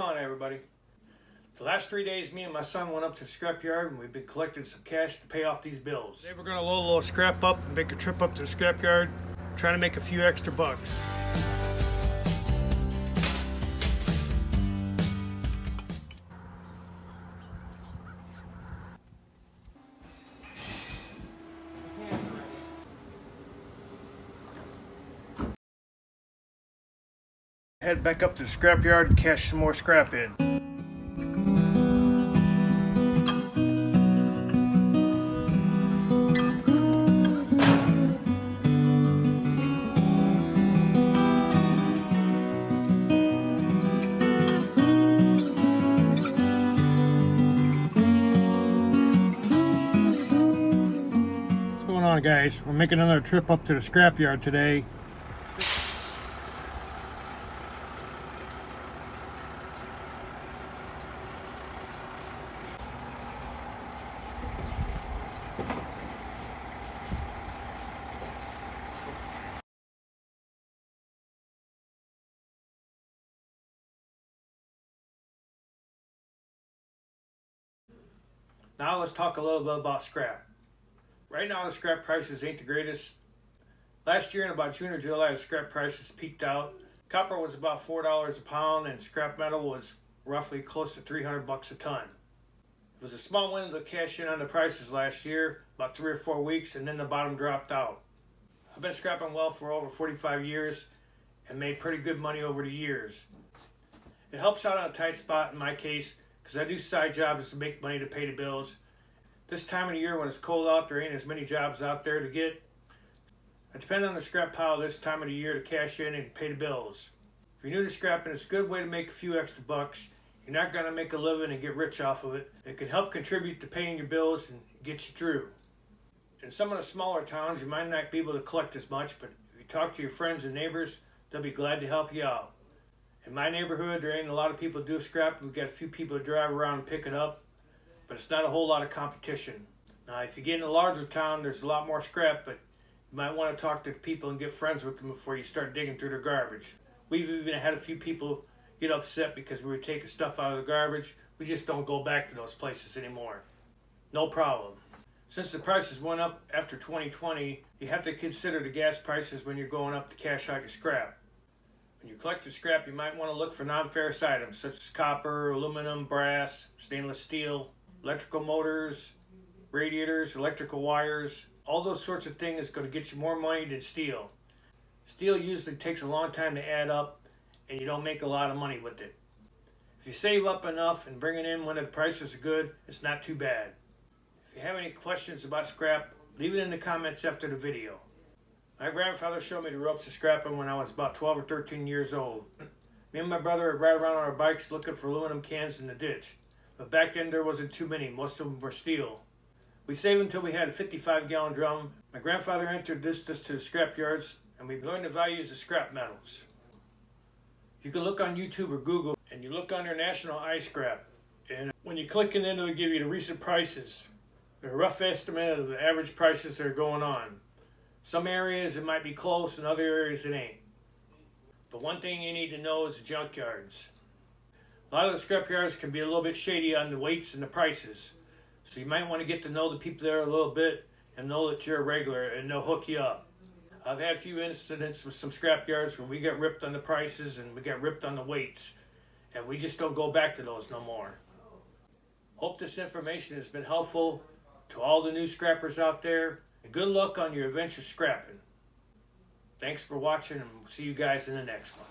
on, everybody? The last 3 days, me and my son went up to the scrapyard and we've been collecting some cash to pay off these bills. Today we're going to load a little scrap up and make a trip up to the scrapyard, trying to make a few extra bucks. Head back up to the scrapyard and cash some more scrap in. What's going on, guys? We're making another trip up to the scrapyard today. Now let's talk a little bit about scrap. Right now the scrap prices ain't the greatest. Last year in about June or July the scrap prices peaked out. Copper was about $4 a pound and scrap metal was roughly close to 300 bucks a ton. It was a small window to cash in on the prices last year, about 3 or 4 weeks, and then the bottom dropped out. I've been scrapping well for over 45 years and made pretty good money over the years. It helps out on a tight spot in my case, because I do side jobs to make money to pay the bills. This time of the year when it's cold out, there ain't as many jobs out there to get. I depend on the scrap pile this time of the year to cash in and pay the bills. If you're new to scrapping, it's a good way to make a few extra bucks. You're not going to make a living and get rich off of it. It can help contribute to paying your bills and get you through. In some of the smaller towns, you might not be able to collect as much, but if you talk to your friends and neighbors, they'll be glad to help you out. In my neighborhood, there ain't a lot of people do scrap. We've got a few people that drive around and pick it up, but it's not a whole lot of competition. Now, if you get in a larger town, there's a lot more scrap, but you might want to talk to people and get friends with them before you start digging through their garbage. We've even had a few people get upset because we were taking stuff out of the garbage. We just don't go back to those places anymore. No problem. Since the prices went up after 2020, you have to consider the gas prices when you're going up to cash out your scrap. When you collect your scrap, you might want to look for non-ferrous items such as copper, aluminum, brass, stainless steel, electrical motors, radiators, electrical wires. All those sorts of things is going to get you more money than steel. Steel usually takes a long time to add up and you don't make a lot of money with it. If you save up enough and bring it in when the prices are good, it's not too bad. If you have any questions about scrap, leave it in the comments after the video. My grandfather showed me the ropes of scrapping when I was about 12 or 13 years old. Me and my brother would ride around on our bikes looking for aluminum cans in the ditch. But back then there wasn't too many, most of them were steel. We saved until we had a 55-gallon drum. My grandfather introduced us to the scrap yards and we learned the values of scrap metals. You can look on YouTube or Google and you look under National Ice Scrap. And when you click in, it'll give you the recent prices. A rough estimate of the average prices that are going on. Some areas it might be close, and other areas it ain't. But one thing you need to know is the junkyards. A lot of the scrapyards can be a little bit shady on the weights and the prices. So you might want to get to know the people there a little bit and know that you're a regular and they'll hook you up. I've had a few incidents with some scrapyards where we got ripped on the prices and we got ripped on the weights. And we just don't go back to those no more. Hope this information has been helpful to all the new scrappers out there. And good luck on your adventure scrapping. Thanks for watching and we'll see you guys in the next one.